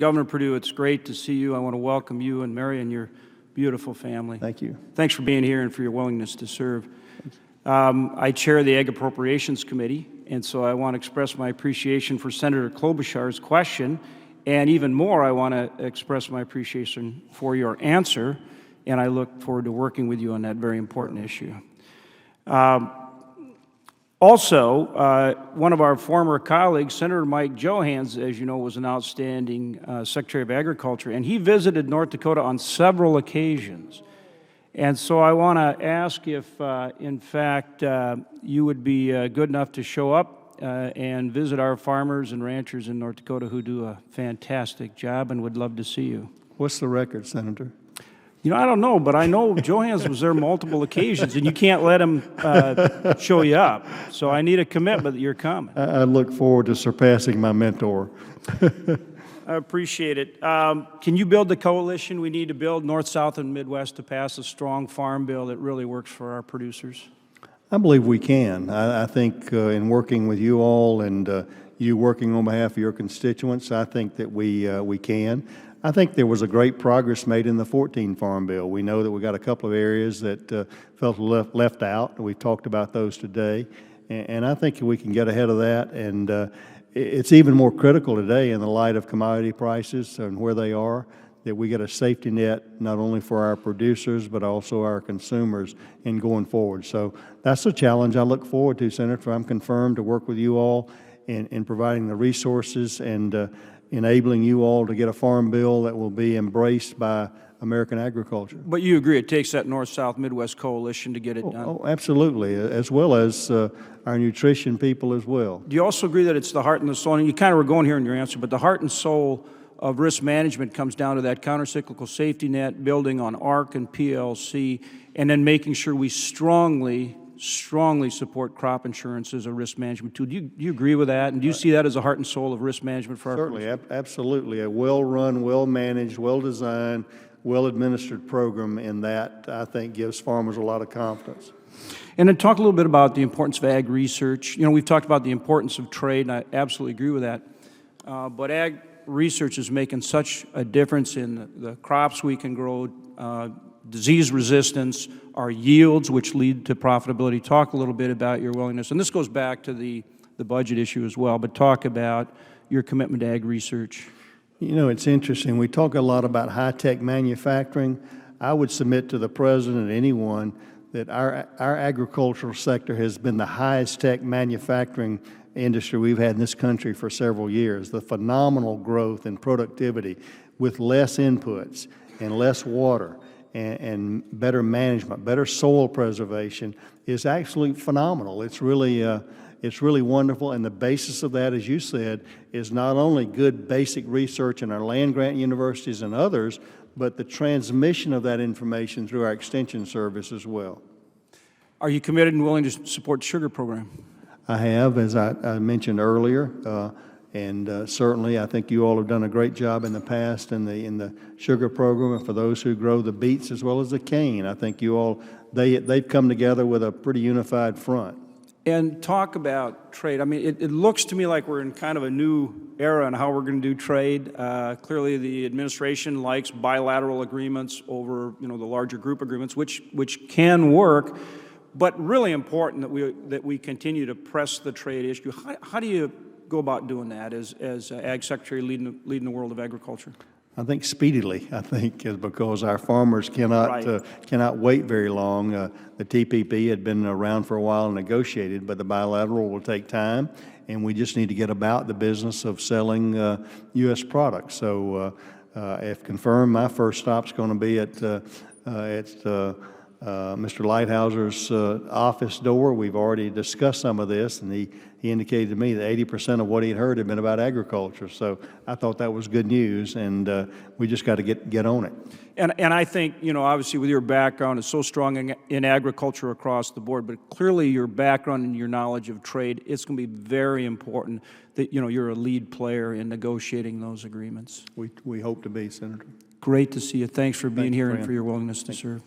Governor Perdue, it's great to see you. I want to welcome you and Mary and your beautiful family. Thank you. Thanks for being here and for your willingness to serve. I chair the Ag Appropriations Committee, and so I want to express my appreciation for Senator Klobuchar's question, and even more, I want to express my appreciation for your answer, and I look forward to working with you on that very important issue. Also, one of our former colleagues, Senator Mike Johans, as you know, was an outstanding Secretary of Agriculture, and he visited North Dakota on several occasions. And so I want to ask if, in fact, you would be good enough to show up and visit our farmers and ranchers in North Dakota who do a fantastic job and would love to see you. What's the record, Senator? You know, I don't know, but I know Johans was there multiple occasions, and you can't let him show you up. So I need a commitment that you're coming. I look forward to surpassing my mentor. I appreciate it. Can you build the coalition we need to build North, South, and Midwest to pass a strong farm bill that really works for our producers? I believe we can. I think in working with you all and you working on behalf of your constituents, I think that we can. I think there was a great progress made in the 14 Farm Bill. We know that we got a couple of areas that felt left out, and we've talked about those today. And I think we can get ahead of that. And it's even more critical today in the light of commodity prices and where they are, that we get a safety net not only for our producers but also our consumers in going forward. So that's a challenge I look forward to, Senator. I'm confirmed to work with you all in providing the resources and enabling you all to get a farm bill that will be embraced by American agriculture. But you agree it takes that North, South, Midwest coalition to get it done? Oh, absolutely, as well as our nutrition people as well. Do you also agree that it's the heart and the soul, and you kind of were going here in your answer, but the heart and soul of risk management comes down to that countercyclical safety net, building on ARC and PLC, and then making sure we strongly support crop insurance as a risk management tool. Do you agree with that? And do you see that as a heart and soul of risk management for our Certainly, absolutely. A well-run, well-managed, well-designed, well-administered program in that, I think, gives farmers a lot of confidence. And then talk a little bit about the importance of ag research. You know, we've talked about the importance of trade, and I absolutely agree with that. But ag research is making such a difference in the crops we can grow, disease resistance, our yields, which lead to profitability. Talk a little bit about your willingness, and this goes back to the budget issue as well, but talk about your commitment to ag research. You know, it's interesting. We talk a lot about high-tech manufacturing. I would submit to the President and anyone that our agricultural sector has been the highest-tech manufacturing industry we've had in this country for several years. The phenomenal growth in productivity with less inputs and less water and better management, better soil preservation is actually phenomenal. It's really wonderful, and the basis of that, as you said, is not only good basic research in our land-grant universities and others, but the transmission of that information through our extension service as well. Are you committed and willing to support the sugar program? I have, as I mentioned earlier, and certainly I think you all have done a great job in the past in the sugar program, and for those who grow the beets as well as the cane. I think you all, they've come together with a pretty unified front. And talk about trade. I mean, it looks to me like we're in kind of a new era in how we're going to do trade. Clearly, the administration likes bilateral agreements over, you know, the larger group agreements, which can work, but really important that we continue to press the trade issue. How do you go about doing that as Ag Secretary leading the world of agriculture? I think speedily, is because our farmers cannot wait very long. The TPP had been around for a while and negotiated, but the bilateral will take time, and we just need to get about the business of selling U.S. products. So if confirmed, my first stop's going to be at Mr. Lighthouser's office door. We've already discussed some of this, and he indicated to me that 80% of what he'd heard had been about agriculture. So I thought that was good news, and we just got to get on it. And I think, you know, obviously with your background is so strong in agriculture across the board, but clearly your background and your knowledge of trade, it's going to be very important that, you know, you're a lead player in negotiating those agreements. We hope to be, Senator. Great to see you. Thanks for being here and Fran. for your willingness to serve.